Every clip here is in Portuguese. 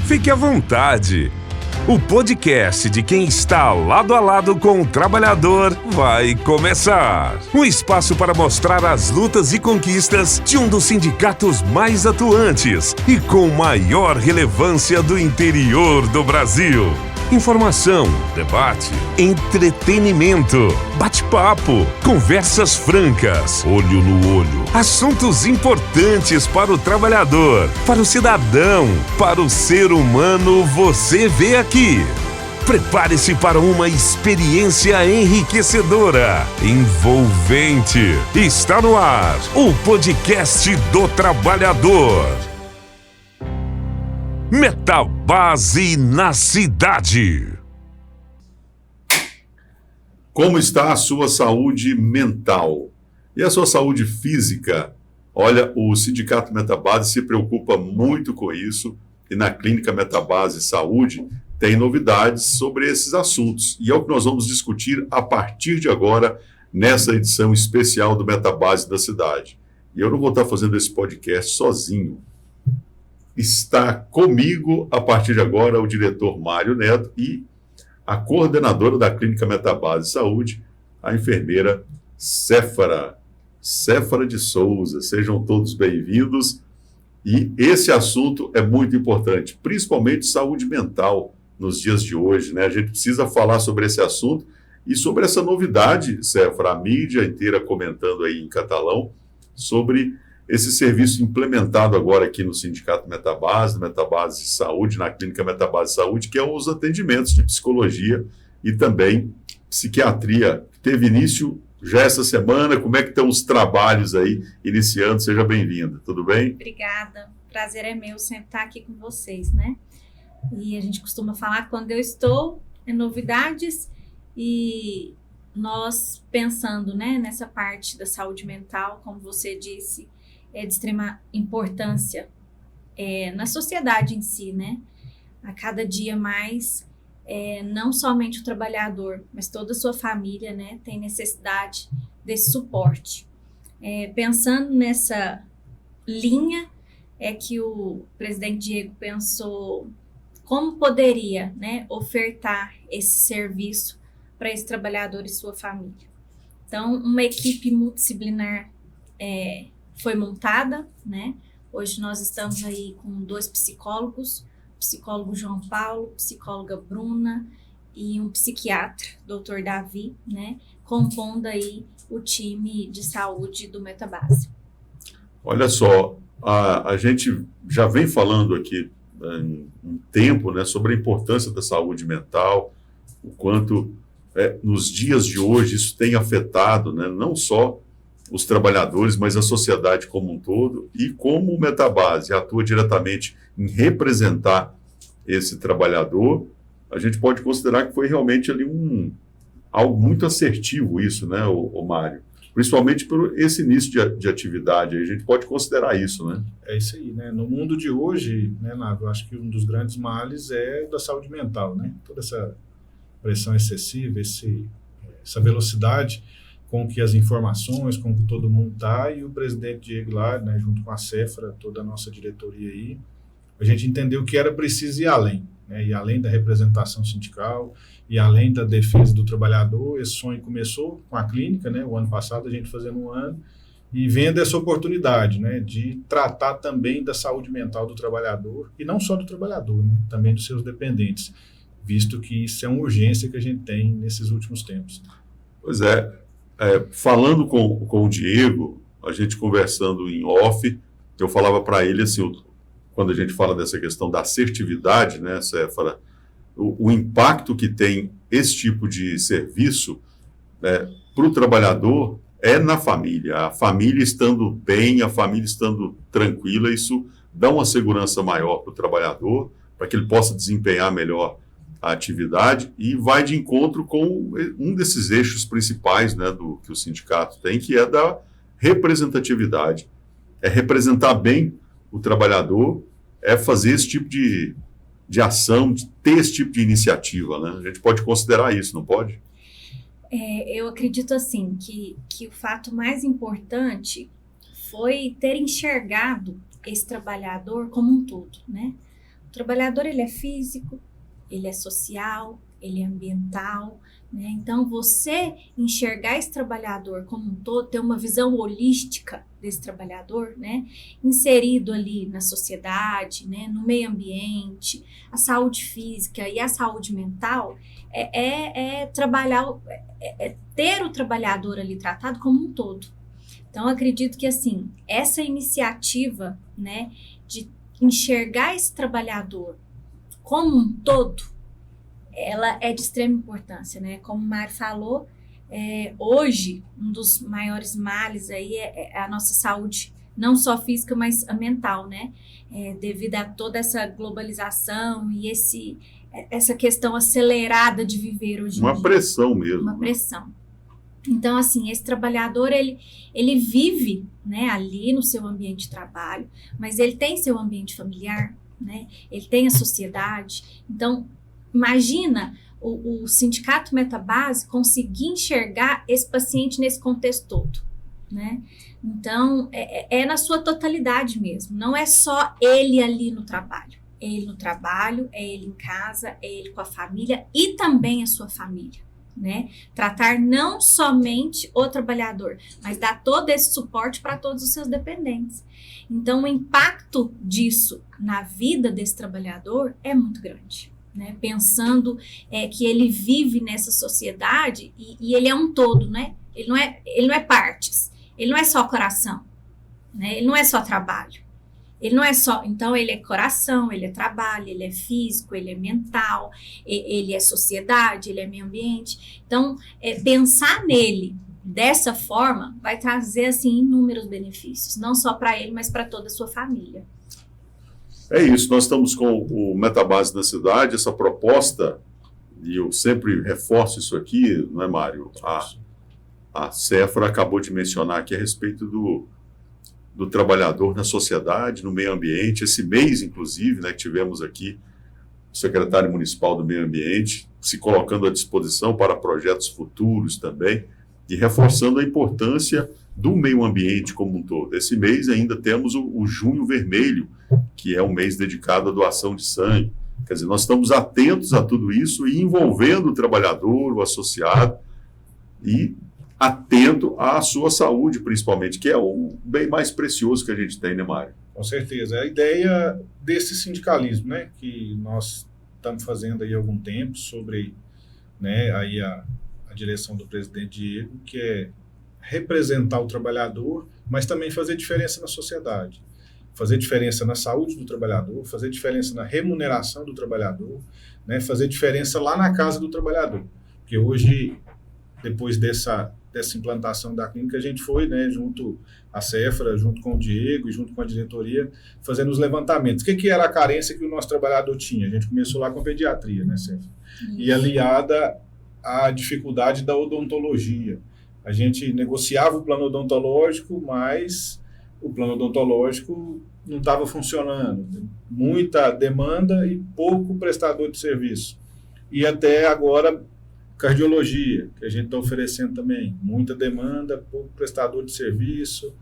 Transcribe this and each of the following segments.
Fique à vontade. O podcast de quem está lado a lado com o trabalhador vai começar. Um espaço para mostrar as lutas e conquistas de um dos sindicatos mais atuantes e com maior relevância do interior do Brasil. Informação, debate, entretenimento, bate-papo, conversas francas, olho no olho, assuntos importantes para o trabalhador, para o cidadão, para o ser humano, você vê aqui. Prepare-se para uma experiência enriquecedora, envolvente. Está no ar, o podcast do trabalhador. Metabase na cidade. Como está a sua saúde mental? E a sua saúde física? Olha, o Sindicato Metabase se preocupa muito com isso e na Clínica Metabase Saúde tem novidades sobre esses assuntos. E é o que nós vamos discutir a partir de agora nessa edição especial do Metabase da Cidade. E eu não vou estar fazendo esse podcast sozinho. Está comigo, a partir de agora, o diretor Mário Neto e a coordenadora da Clínica Metabase Saúde, a enfermeira Céfara de Souza. Sejam todos bem-vindos. E esse assunto é muito importante, principalmente saúde mental nos dias de hoje, né? A gente precisa falar sobre esse assunto e sobre essa novidade, Céfara, a mídia inteira comentando aí em catalão, sobre esse serviço implementado agora aqui no Sindicato Metabase, no Metabase Saúde, na Clínica Metabase Saúde, que é os atendimentos de psicologia e também psiquiatria. Teve início já essa semana. Como é que estão os trabalhos aí iniciando? Seja bem-vinda, tudo bem? Obrigada, prazer é meu sentar aqui com vocês, né? E a gente costuma falar que quando eu estou em novidades e nós pensando, né, nessa parte da saúde mental, como você disse, é de extrema importância na sociedade em si, né? A cada dia mais, não somente o trabalhador, mas toda a sua família, né, tem necessidade desse suporte. Pensando nessa linha, é que o presidente Diego pensou como poderia, né, ofertar esse serviço para esse trabalhador e sua família. Então, uma equipe multidisciplinar foi montada, né? Hoje nós estamos aí com 2 psicólogos, o psicólogo João Paulo, psicóloga Bruna e um psiquiatra, doutor Davi, né? Compondo aí o time de saúde do Metabase. Olha só, a gente já vem falando aqui há um tempo, né, sobre a importância da saúde mental, o quanto nos dias de hoje isso tem afetado, né, não só os trabalhadores, mas a sociedade como um todo, e como o Metabase atua diretamente em representar esse trabalhador, a gente pode considerar que foi realmente ali algo muito assertivo isso, né, o Mário? Principalmente por esse início de atividade, a gente pode considerar isso, né? É isso aí, né? No mundo de hoje, né, Nado, eu acho que um dos grandes males é da saúde mental, né? Toda essa pressão excessiva, essa velocidade com que as informações, com que todo mundo está, e o presidente Diego lá, né, junto com a Céfara, toda a nossa diretoria aí, a gente entendeu que era preciso ir além, né, ir além da representação sindical, e além da defesa do trabalhador. Esse sonho começou com a clínica, né, o ano passado, a gente fazendo um ano, e vendo essa oportunidade, né, de tratar também da saúde mental do trabalhador, e não só do trabalhador, né, também dos seus dependentes, visto que isso é uma urgência que a gente tem nesses últimos tempos. Pois falando com o Diego, a gente conversando em off, eu falava para ele assim, quando a gente fala dessa questão da assertividade, né, Céfara, o impacto que tem esse tipo de serviço para o trabalhador na família. A família estando bem, a família estando tranquila, isso dá uma segurança maior para o trabalhador, para que ele possa desempenhar melhor a atividade, e vai de encontro com um desses eixos principais, né, que o sindicato tem, que é da representatividade. É representar bem o trabalhador, é fazer esse tipo de ação, de ter esse tipo de iniciativa, né? A gente pode considerar isso, não pode? Eu acredito assim, que o fato mais importante foi ter enxergado esse trabalhador como um todo, né? O trabalhador, ele é físico, ele é social, ele é ambiental, né? Então, você enxergar esse trabalhador como um todo, ter uma visão holística desse trabalhador, né? Inserido ali na sociedade, né? No meio ambiente, a saúde física e a saúde mental, ter o trabalhador ali tratado como um todo. Então, eu acredito que, assim, essa iniciativa, né, de enxergar esse trabalhador como um todo, ela é de extrema importância, né? Como o Mário falou, hoje, um dos maiores males aí é a nossa saúde, não só física, mas a mental, né? Devido a toda essa globalização e essa questão acelerada de viver hoje em dia. Uma pressão mesmo. Uma pressão. Então, assim, esse trabalhador, ele vive, né, ali no seu ambiente de trabalho, mas ele tem seu ambiente familiar, né? Ele tem a sociedade. Então, imagina o Sindicato Metabase conseguir enxergar esse paciente nesse contexto todo, né? Então, é na sua totalidade mesmo, não é só ele ali no trabalho. É ele no trabalho, é ele em casa, é ele com a família e também a sua família, né? Tratar não somente o trabalhador, mas dar todo esse suporte para todos os seus dependentes. Então, o impacto disso na vida desse trabalhador é muito grande, né? Pensando que ele vive nessa sociedade e ele é um todo, né? Ele não é partes, ele não é só coração, né? Ele não é só trabalho. Ele não é só, então ele é coração, ele é trabalho, ele é físico, ele é mental, ele é sociedade, ele é meio ambiente. Então, pensar nele dessa forma vai trazer, assim, inúmeros benefícios, não só para ele, mas para toda a sua família. É isso, nós estamos com o Metabase na cidade, essa proposta, e eu sempre reforço isso aqui, não é, Mário? A Cefra acabou de mencionar aqui a respeito do trabalhador na sociedade, no meio ambiente. Esse mês, inclusive, né, que tivemos aqui o secretário municipal do meio ambiente se colocando à disposição para projetos futuros também e reforçando a importância do meio ambiente como um todo. Esse mês ainda temos o Junho Vermelho, que é um mês dedicado à doação de sangue. Quer dizer, nós estamos atentos a tudo isso e envolvendo o trabalhador, o associado, e atento à sua saúde, principalmente, que é o bem mais precioso que a gente tem, né, Mário? Com certeza. A ideia desse sindicalismo, né, que nós estamos fazendo aí há algum tempo, sobre, né, aí a direção do presidente Diego, que é representar o trabalhador, mas também fazer diferença na sociedade. Fazer diferença na saúde do trabalhador, fazer diferença na remuneração do trabalhador, né, fazer diferença lá na casa do trabalhador. Porque hoje, depois dessa implantação da clínica, a gente foi, né, junto à Cefra, junto com o Diego e junto com a diretoria, fazendo os levantamentos. O que era a carência que o nosso trabalhador tinha? A gente começou lá com pediatria, né, Cefra? E aliada à dificuldade da odontologia. A gente negociava o plano odontológico, mas o plano odontológico não estava funcionando. Muita demanda e pouco prestador de serviço. E até agora, cardiologia, que a gente está oferecendo também. Muita demanda, pouco prestador de serviço,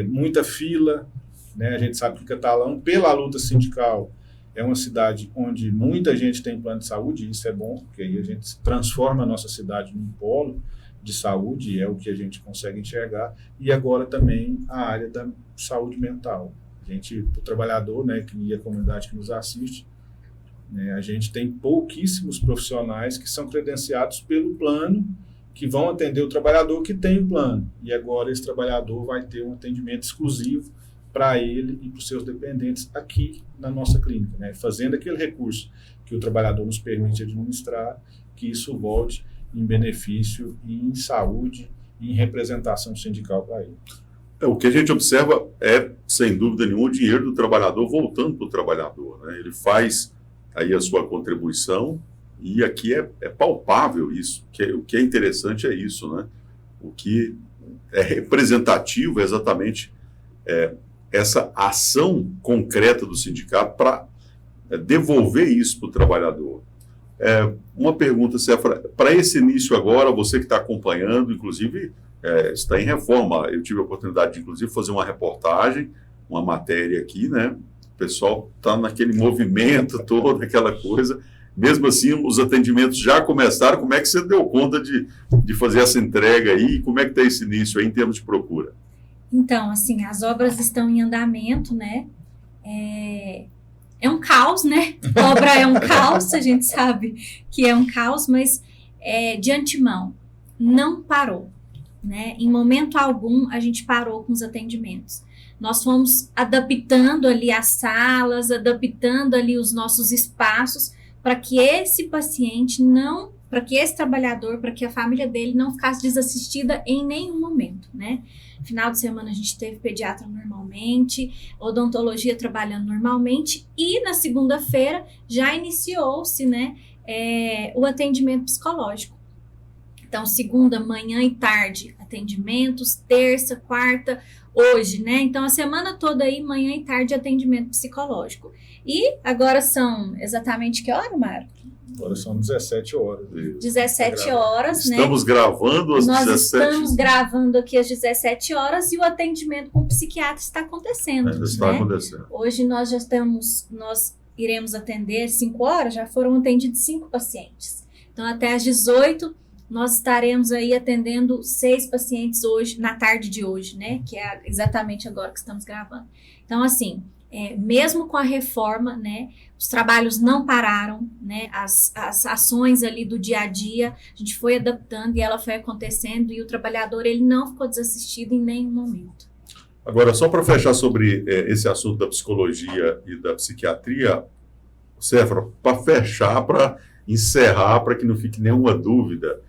muita fila, né? A gente sabe que Catalão, pela luta sindical, é uma cidade onde muita gente tem plano de saúde, e isso é bom, porque aí a gente transforma a nossa cidade num polo de saúde, é o que a gente consegue enxergar, e agora também a área da saúde mental. A gente, o trabalhador, né, e a comunidade que nos assiste, né, a gente tem pouquíssimos profissionais que são credenciados pelo plano, que vão atender o trabalhador que tem o plano, e agora esse trabalhador vai ter um atendimento exclusivo para ele e para os seus dependentes aqui na nossa clínica, né, fazendo aquele recurso que o trabalhador nos permite administrar, que isso volte em benefício e em saúde e em representação sindical para ele. O que a gente observa é, sem dúvida nenhuma, o dinheiro do trabalhador voltando para o trabalhador, né? Ele faz aí a sua contribuição e aqui é palpável isso. O que é interessante é isso, né? O que é representativo é exatamente essa ação concreta do sindicato para devolver isso para o trabalhador. Uma pergunta, Cefra, para esse início agora, você que está acompanhando, inclusive, está em reforma. Eu tive a oportunidade de, inclusive, fazer uma reportagem, uma matéria aqui, né? pessoal está naquele movimento todo, aquela coisa. Mesmo assim, os atendimentos já começaram. Como é que você deu conta de fazer essa entrega aí? Como é que está esse início aí em termos de procura? Então, assim, as obras estão em andamento, né? É um caos, né? Obra é um caos, a gente sabe que é um caos, mas de antemão, não parou, né? Em momento algum, a gente parou com os atendimentos. Nós fomos adaptando ali as salas, adaptando ali os nossos espaços, para que esse paciente para que esse trabalhador, para que a família dele não ficasse desassistida em nenhum momento, né? Final de semana a gente teve pediatra normalmente, odontologia trabalhando normalmente, e na segunda-feira já iniciou-se, né, o atendimento psicológico. Então, segunda, manhã e tarde, atendimentos, terça, quarta, hoje, né? Então, a semana toda aí, manhã e tarde, atendimento psicológico. E agora são exatamente que hora, Mário? Agora são 17 horas. 17 horas, né? Estamos gravando às 17. Nós estamos gravando aqui às 17 horas e o atendimento com o psiquiatra está acontecendo. Ainda está né? acontecendo. Hoje nós iremos atender 5 horas, já foram atendidos 5 pacientes. Então, até às 18, nós estaremos aí atendendo 6 pacientes hoje, na tarde de hoje, né? Que é exatamente agora que estamos gravando. Então, assim, mesmo com a reforma, né? Os trabalhos não pararam, né? As ações ali do dia a dia, a gente foi adaptando e ela foi acontecendo e o trabalhador, ele não ficou desassistido em nenhum momento. Agora, só para fechar sobre esse assunto da psicologia e da psiquiatria, Séfora, para fechar, para encerrar, para que não fique nenhuma dúvida,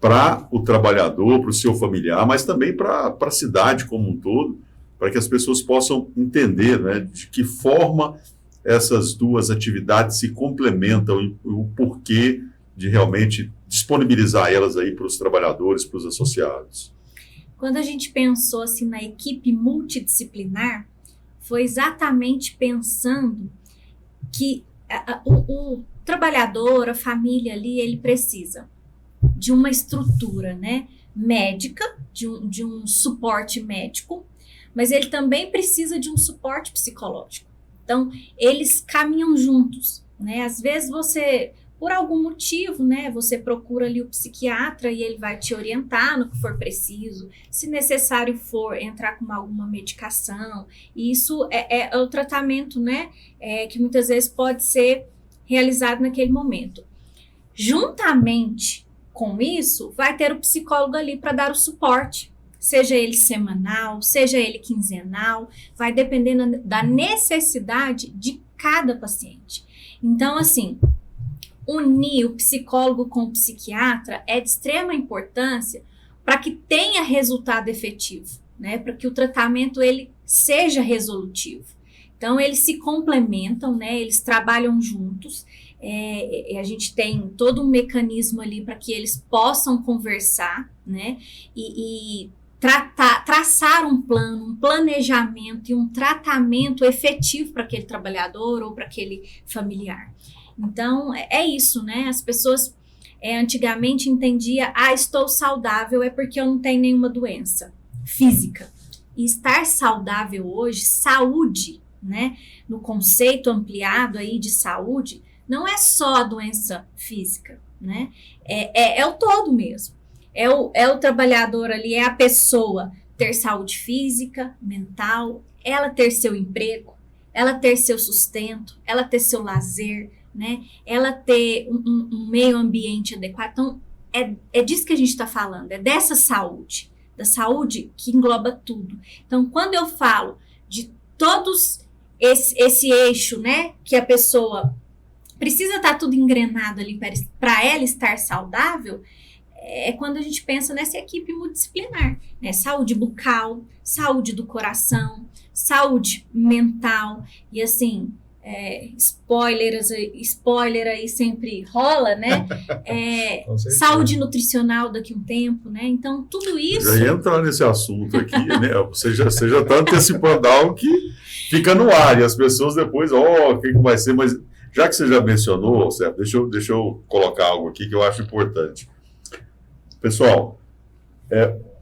para o trabalhador, para o seu familiar, mas também para a cidade como um todo, para que as pessoas possam entender, né, de que forma essas duas atividades se complementam e o porquê de realmente disponibilizar elas aí para os trabalhadores, para os associados. Quando a gente pensou assim na equipe multidisciplinar, foi exatamente pensando que o trabalhador, a família ali, ele precisa de uma estrutura, né, médica, de um suporte médico, mas ele também precisa de um suporte psicológico. Então, eles caminham juntos, né? Às vezes você, por algum motivo, né, você procura ali o psiquiatra e ele vai te orientar no que for preciso, se necessário for entrar com alguma medicação, e isso é o tratamento, né, que muitas vezes pode ser realizado naquele momento. Juntamente com isso, vai ter o psicólogo ali para dar o suporte, seja ele semanal, seja ele quinzenal, vai dependendo da necessidade de cada paciente. Então, assim, unir o psicólogo com o psiquiatra é de extrema importância para que tenha resultado efetivo, né? Para que o tratamento ele seja resolutivo. Então, eles se complementam, né? Eles trabalham juntos. A gente tem todo um mecanismo ali para que eles possam conversar, né? E traçar um plano, um planejamento e um tratamento efetivo para aquele trabalhador ou para aquele familiar. Então, é isso, né? As pessoas antigamente entendiam, estou saudável é porque eu não tenho nenhuma doença física. E estar saudável hoje, saúde, né? No conceito ampliado aí de saúde, não é só a doença física, né? É o todo mesmo. É o trabalhador ali, é a pessoa ter saúde física, mental, ela ter seu emprego, ela ter seu sustento, ela ter seu lazer, né? Ela ter um meio ambiente adequado. Então, é disso que a gente está falando, é dessa saúde, da saúde que engloba tudo. Então, quando eu falo de todos esse eixo, né, que a pessoa precisa estar tudo engrenado ali para ela estar saudável, é quando a gente pensa nessa equipe multidisciplinar, né? Saúde bucal, saúde do coração, saúde mental, e assim, spoiler aí sempre rola, né? Saúde nutricional daqui a um tempo, né? Então, tudo isso... Já ia entrar nesse assunto aqui, né? Você já está antecipando algo que fica no ar, e as pessoas depois, o que vai ser, mas já que você já mencionou, certo? Deixa eu colocar algo aqui que eu acho importante. Pessoal,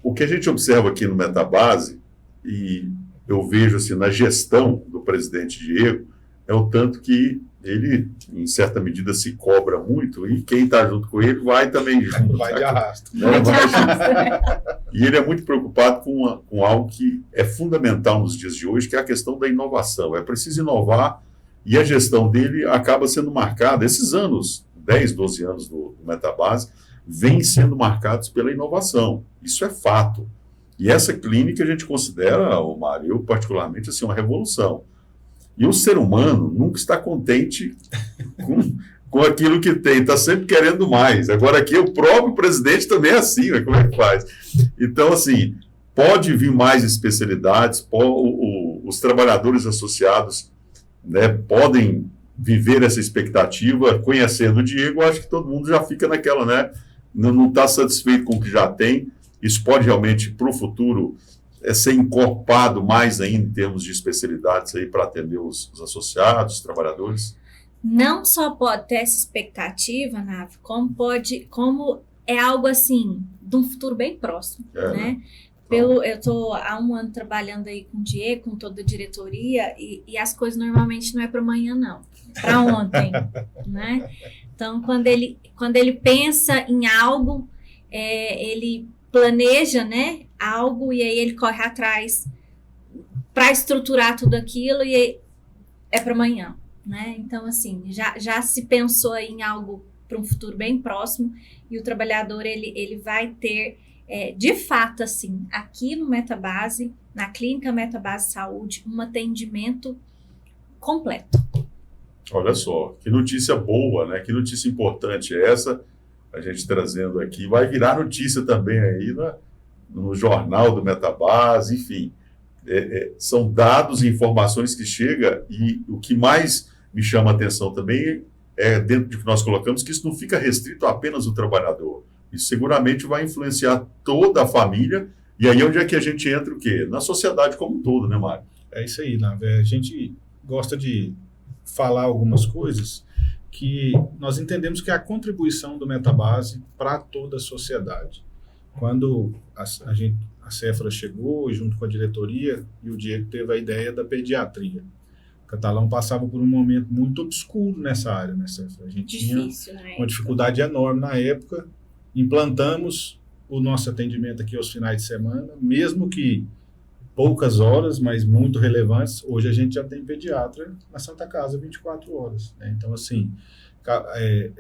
o que a gente observa aqui no Metabase, e eu vejo assim, na gestão do presidente Diego, é o tanto que ele, em certa medida, se cobra muito e quem está junto com ele vai também junto. Vai de arrasto. Né? E ele é muito preocupado com algo que é fundamental nos dias de hoje, que é a questão da inovação. É preciso inovar e a gestão dele acaba sendo marcada, esses anos, 10, 12 anos do Metabase, vêm sendo marcados pela inovação. Isso é fato. E essa clínica a gente considera, Mário, eu particularmente, assim, uma revolução. E o ser humano nunca está contente com aquilo que tem, está sempre querendo mais. Agora aqui o próprio presidente também é assim, né? Como é que faz? Então, assim, pode vir mais especialidades, os trabalhadores associados, né, podem viver essa expectativa, conhecendo o Diego, acho que todo mundo já fica naquela, né? Não está satisfeito com o que já tem. Isso pode realmente, para o futuro, ser encorpado mais ainda em termos de especialidades aí para atender os associados, os trabalhadores? Não só pode ter essa expectativa, Nave, como é algo assim, de um futuro bem próximo, né? Eu estou há um ano trabalhando aí com o Diego, com toda a diretoria, e as coisas normalmente não é para amanhã, não. Para ontem, né? Então, quando ele pensa em algo, ele planeja, né, algo e aí ele corre atrás para estruturar tudo aquilo e aí é para amanhã, né? Então, assim, já se pensou em algo para um futuro bem próximo e o trabalhador, ele vai ter, de fato, assim, aqui no Metabase, na Clínica Metabase Saúde, um atendimento completo. Olha só, que notícia boa, né? Que notícia importante é essa, a gente trazendo aqui. Vai virar notícia também aí no jornal do Metabase, enfim. São dados e informações que chegam e o que mais me chama a atenção também é, dentro de que nós colocamos, que isso não fica restrito a apenas o trabalhador. Isso seguramente vai influenciar toda a família e aí onde é que a gente entra o quê? Na sociedade como um todo, né, Mário? É isso aí, Nave. A gente gosta de falar algumas coisas que nós entendemos que é a contribuição do Metabase para toda a sociedade. Quando a Cefra chegou, junto com a diretoria, e o Diego teve a ideia da pediatria. O Catalão passava por um momento muito obscuro nessa área, né, Cefra? A gente Difícil, tinha né? uma dificuldade enorme na época. Implantamos o nosso atendimento aqui aos finais de semana, mesmo que poucas horas, mas muito relevantes. Hoje a gente já tem pediatra na Santa Casa 24 horas. Né? Então, assim,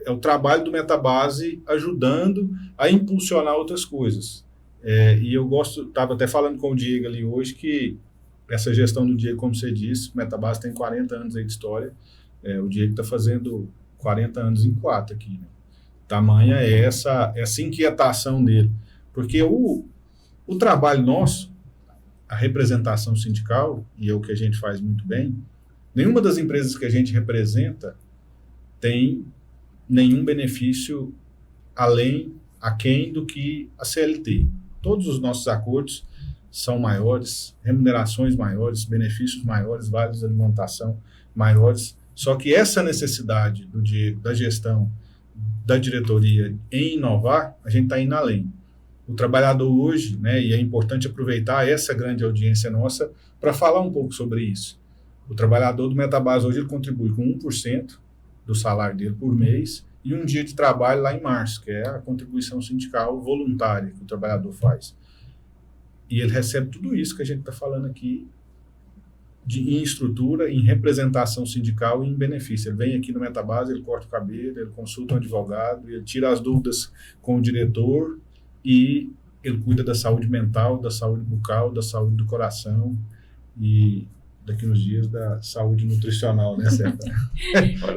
é o trabalho do Metabase ajudando a impulsionar outras coisas. E eu estava até falando com o Diego ali hoje, que essa gestão do Diego, como você disse, o Metabase tem 40 anos aí de história. O Diego está fazendo 40 anos em 4 aqui. Né? Tamanha é essa inquietação dele. Porque o trabalho nosso, a representação sindical, e é o que a gente faz muito bem, nenhuma das empresas que a gente representa tem nenhum benefício aquém do que a CLT. Todos os nossos acordos são maiores, remunerações maiores, benefícios maiores, vales de alimentação maiores, só que essa necessidade do Diego, da gestão, da diretoria em inovar, a gente está indo além. O trabalhador hoje, né, e é importante aproveitar essa grande audiência nossa para falar um pouco sobre isso. O trabalhador do Metabase hoje ele contribui com 1% do salário dele por mês e um dia de trabalho lá em março, que é a contribuição sindical voluntária que o trabalhador faz. E ele recebe tudo isso que a gente está falando aqui em estrutura, em representação sindical e em benefício. Ele vem aqui no Metabase, ele corta o cabelo, ele consulta um advogado, ele tira as dúvidas com o diretor e ele cuida da saúde mental, da saúde bucal, da saúde do coração e daqui uns dias da saúde nutricional, né, certo?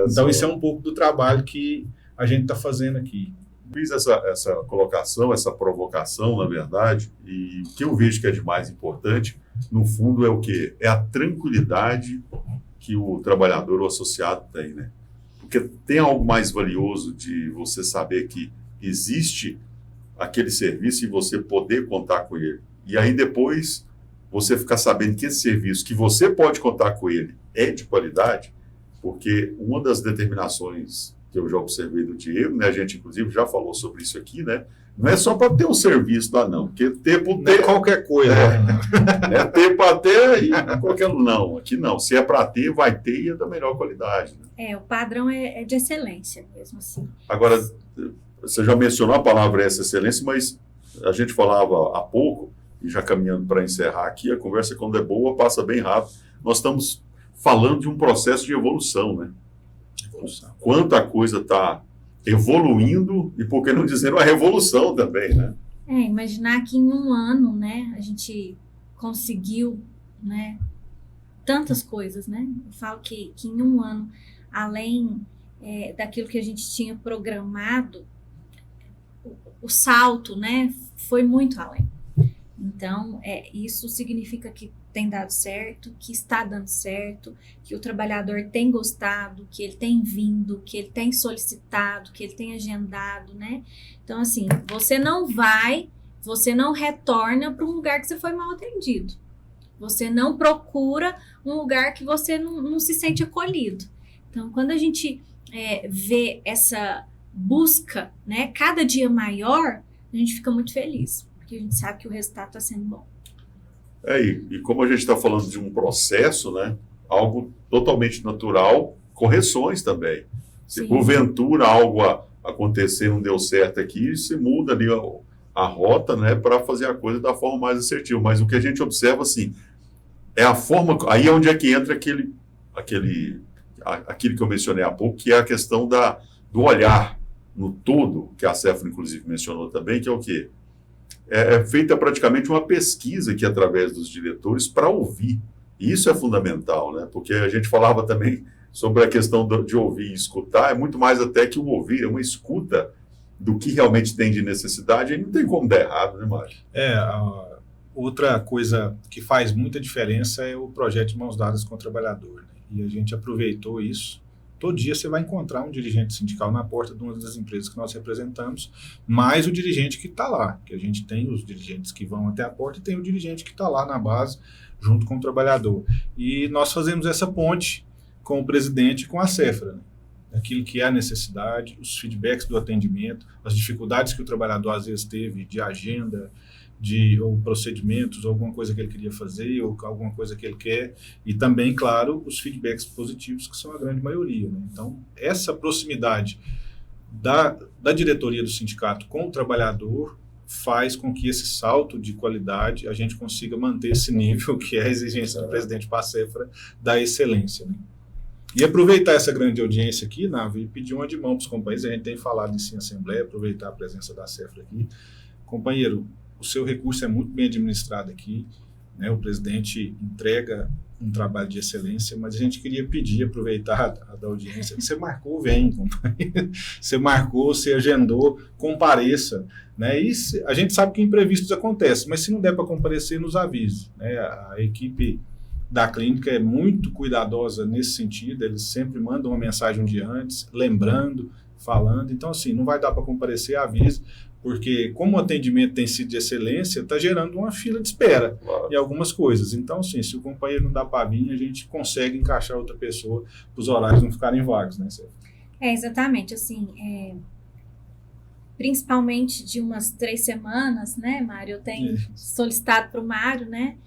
Então isso é um pouco do trabalho que a gente está fazendo aqui. Fiz essa colocação, essa provocação, na verdade, e o que eu vejo que é de mais importante, no fundo, é o quê? É a tranquilidade que o trabalhador ou associado tem, né? Porque tem algo mais valioso de você saber que existe aquele serviço e você poder contar com ele. E aí depois você ficar sabendo que esse serviço, que você pode contar com ele, é de qualidade, porque uma das determinações que eu já observei do Diego, né? A gente, inclusive, já falou sobre isso aqui, né? Não é só para ter um serviço lá, não. Porque ter por ter... Não é qualquer coisa. É ter para ter e qualquer... Não, aqui não. Se é para ter, vai ter e é da melhor qualidade. Né? O padrão é de excelência mesmo, assim. Agora, você já mencionou a palavra essa excelência, mas a gente falava há pouco, e já caminhando para encerrar aqui, a conversa quando é boa passa bem rápido. Nós estamos falando de um processo de evolução, né? Quanta coisa está evoluindo e, por que não dizer, uma revolução também, né? Imaginar que em um ano, né, a gente conseguiu, né, tantas coisas, né? Eu falo que em um ano, além daquilo que a gente tinha programado, o salto, né, foi muito além. Então, isso significa que tem dado certo, que está dando certo, que o trabalhador tem gostado, que ele tem vindo, que ele tem solicitado, que ele tem agendado, né? Então, assim, você não retorna para um lugar que você foi mal atendido. Você não procura um lugar que você não se sente acolhido. Então, quando a gente vê essa busca, né, cada dia maior, a gente fica muito feliz, porque a gente sabe que o resultado está sendo bom. E como a gente está falando de um processo, né, algo totalmente natural, correções também. Se Sim. porventura algo acontecer, não deu certo aqui, se muda ali a rota, né, para fazer a coisa da forma mais assertiva. Mas o que a gente observa, assim, é a forma... Aí é onde é que entra aquilo que eu mencionei há pouco, que é a questão do olhar no todo, que a Cefra, inclusive, mencionou também, que é o quê? É feita praticamente uma pesquisa aqui através dos diretores para ouvir. E isso é fundamental, né? Porque a gente falava também sobre a questão de ouvir e escutar, é muito mais até que o ouvir, é uma escuta do que realmente tem de necessidade, e não tem como dar errado, né, Mário? Outra coisa que faz muita diferença é o projeto de Mãos Dadas com o Trabalhador, né? E a gente aproveitou isso. Todo dia você vai encontrar um dirigente sindical na porta de uma das empresas que nós representamos, mais o dirigente que está lá, que a gente tem os dirigentes que vão até a porta e tem o dirigente que está lá na base, junto com o trabalhador. E nós fazemos essa ponte com o presidente e com a Cefra, né? Aquilo que é a necessidade, os feedbacks do atendimento, as dificuldades que o trabalhador às vezes teve de agenda, ou procedimentos, ou alguma coisa que ele queria fazer, ou alguma coisa que ele quer, e também, claro, os feedbacks positivos, que são a grande maioria, né? Então, essa proximidade da diretoria do sindicato com o trabalhador faz com que esse salto de qualidade a gente consiga manter esse nível, que é a exigência do presidente para a Cefra, da excelência, né? E aproveitar essa grande audiência aqui, Nave, e pedir uma de mão para os companheiros, a gente tem falado isso em Assembleia, aproveitar a presença da Cefra aqui. Companheiro, o seu recurso é muito bem administrado aqui, né? O presidente entrega um trabalho de excelência, mas a gente queria pedir, aproveitar da audiência, você marcou, vem, companheiro. Você marcou, você agendou, compareça, né? E a gente sabe que imprevistos acontecem, mas se não der para comparecer, nos avise, né? A equipe da clínica é muito cuidadosa nesse sentido, eles sempre mandam uma mensagem um dia antes, lembrando, falando. Então, assim, não vai dar para comparecer, avise, porque como o atendimento tem sido de excelência, está gerando uma fila de espera em algumas coisas. Então, sim, se o companheiro não dá para vir, a gente consegue encaixar outra pessoa para os horários não ficarem vagos, né, Cefra? Exatamente, assim, principalmente de umas 3 semanas, né, Mário, eu tenho solicitado para o Mário, né,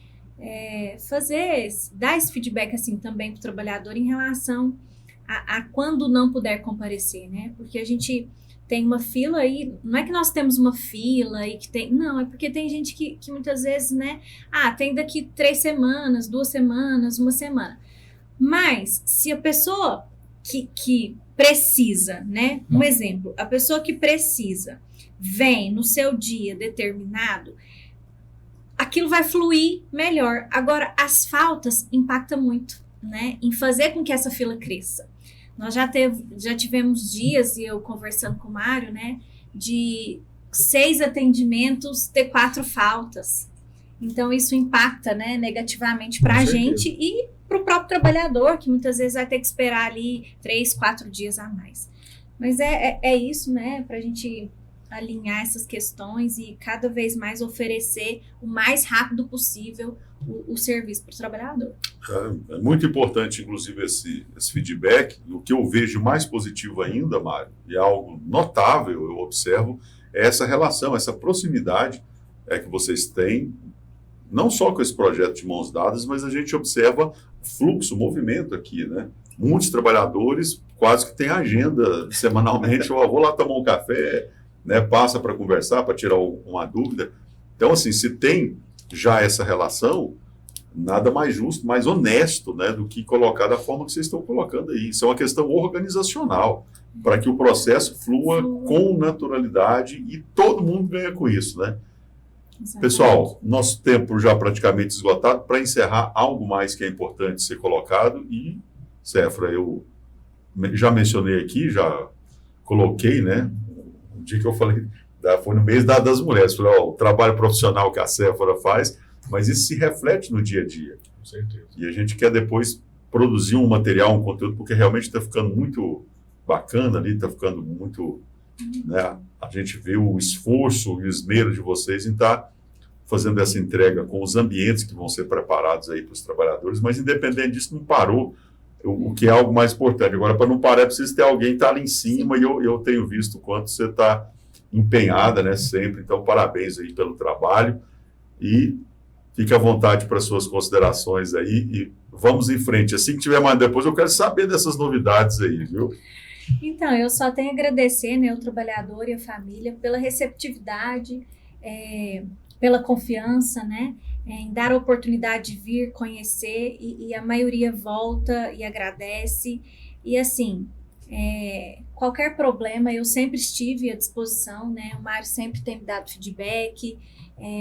dar esse feedback, assim, também para o trabalhador em relação a quando não puder comparecer, né, porque a gente tem uma fila aí, não é que nós temos uma fila e que tem, não, é porque tem gente que muitas vezes, né, tem daqui 3 semanas, 2 semanas, 1 semana, mas se a pessoa que precisa, né, um exemplo, a pessoa que precisa vem no seu dia determinado, aquilo vai fluir melhor. Agora, as faltas impactam muito, né, em fazer com que essa fila cresça. Nós já tivemos dias, e eu conversando com o Mário, né, de 6 atendimentos ter 4 faltas. Então, isso impacta, né, negativamente para a gente e para o próprio trabalhador, que muitas vezes vai ter que esperar ali 3, 4 dias a mais. Mas é isso, né, para a gente alinhar essas questões e cada vez mais oferecer o mais rápido possível o serviço para o trabalhador. É muito importante, inclusive, esse feedback. O que eu vejo mais positivo ainda, Mário, e é algo notável, eu observo, é essa relação, essa proximidade que vocês têm, não só com esse projeto de mãos dadas, mas a gente observa fluxo, movimento aqui, né? Muitos trabalhadores quase que têm agenda semanalmente, vou lá tomar um café, né? Passa para conversar, para tirar uma dúvida. Então, assim, se tem já essa relação, nada mais justo, mais honesto, né, do que colocar da forma que vocês estão colocando aí. Isso é uma questão organizacional, para que o processo flua com naturalidade e todo mundo ganha com isso, né? Exatamente. Pessoal, nosso tempo já praticamente esgotado. Para encerrar, algo mais que é importante ser colocado e, Séfora, eu já mencionei aqui, já coloquei, né? O dia que eu falei, foi no mês das mulheres, falei, o trabalho profissional que a Séfora faz, mas isso se reflete no dia a dia. Com certeza. E a gente quer depois produzir um material, um conteúdo, porque realmente está ficando muito bacana ali, está ficando muito... Né? A gente vê o esforço e o esmero de vocês em estar fazendo essa entrega com os ambientes que vão ser preparados aí para os trabalhadores, mas independente disso, não parou, o que é algo mais importante. Agora, para não parar, é preciso ter alguém que está ali em cima, e eu tenho visto o quanto você está empenhada, né, sempre. Então, parabéns aí pelo trabalho e fique à vontade para suas considerações aí e vamos em frente. Assim que tiver mais depois, eu quero saber dessas novidades aí, viu? Então, eu só tenho a agradecer, né, o trabalhador e a família pela receptividade, pela confiança, né, em dar a oportunidade de vir conhecer e a maioria volta e agradece. E assim, qualquer problema eu sempre estive à disposição, né, o Mário sempre tem me dado feedback,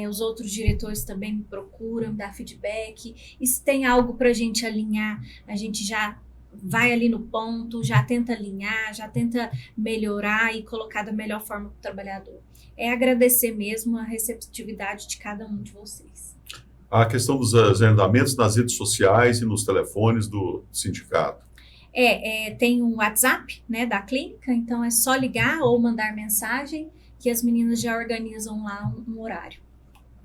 os outros diretores também me procuram, me dão feedback, e se tem algo para a gente alinhar, a gente já vai ali no ponto, já tenta alinhar, já tenta melhorar e colocar da melhor forma para o trabalhador. É agradecer mesmo a receptividade de cada um de vocês. A questão dos agendamentos nas redes sociais e nos telefones do sindicato. Tem um WhatsApp, né, da clínica, então é só ligar ou mandar mensagem que as meninas já organizam lá um horário.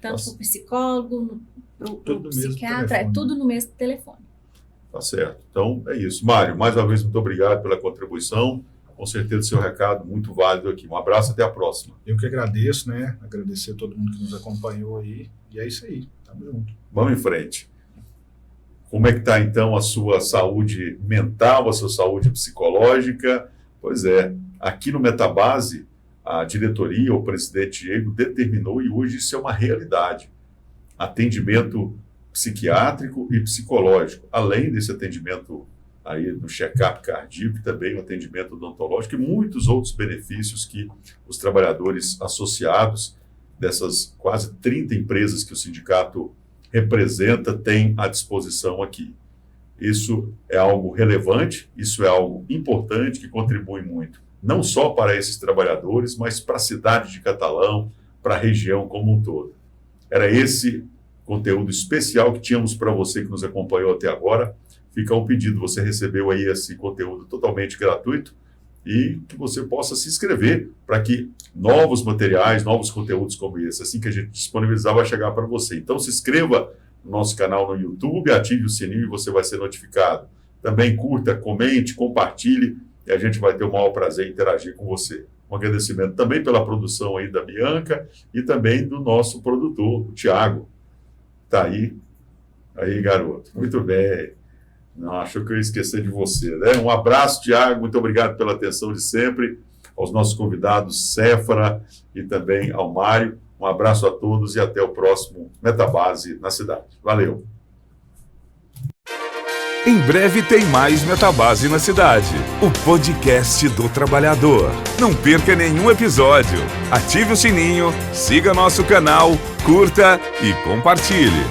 Tanto para o psicólogo, para o psiquiatra, é tudo no mesmo telefone. Tá certo. Então, é isso. Mário, mais uma vez, muito obrigado pela contribuição. Com certeza, seu recado muito válido aqui. Um abraço, até a próxima. Eu que agradeço, né? Agradecer a todo mundo que nos acompanhou aí. E é isso aí. Tamo junto. Vamos em frente. Como é que está, então, a sua saúde mental, a sua saúde psicológica? Pois é, aqui no Metabase, a diretoria, o presidente Diego, determinou, e hoje isso é uma realidade, atendimento psiquiátrico e psicológico, além desse atendimento aí no check-up cardíaco, também o atendimento odontológico e muitos outros benefícios que os trabalhadores associados dessas quase 30 empresas que o sindicato representa têm à disposição aqui. Isso é algo relevante, isso é algo importante que contribui muito, não só para esses trabalhadores, mas para a cidade de Catalão, para a região como um todo. Era esse conteúdo especial que tínhamos para você que nos acompanhou até agora. Fica um pedido, você recebeu aí esse conteúdo totalmente gratuito e que você possa se inscrever para que novos materiais, novos conteúdos como esse, assim que a gente disponibilizar, vai chegar para você. Então se inscreva no nosso canal no YouTube, ative o sininho e você vai ser notificado. Também curta, comente, compartilhe e a gente vai ter o maior prazer em interagir com você. Um agradecimento também pela produção aí da Bianca e também do nosso produtor, o Thiago. Tá aí, garoto. Muito bem. Não, achou que eu ia esquecer de você, né? Um abraço, Thiago. Muito obrigado pela atenção de sempre. Aos nossos convidados, Séfora e também ao Mário. Um abraço a todos e até o próximo Metabase na cidade. Valeu. Em breve tem mais Metabase na cidade, o podcast do trabalhador. Não perca nenhum episódio. Ative o sininho, siga nosso canal, curta e compartilhe.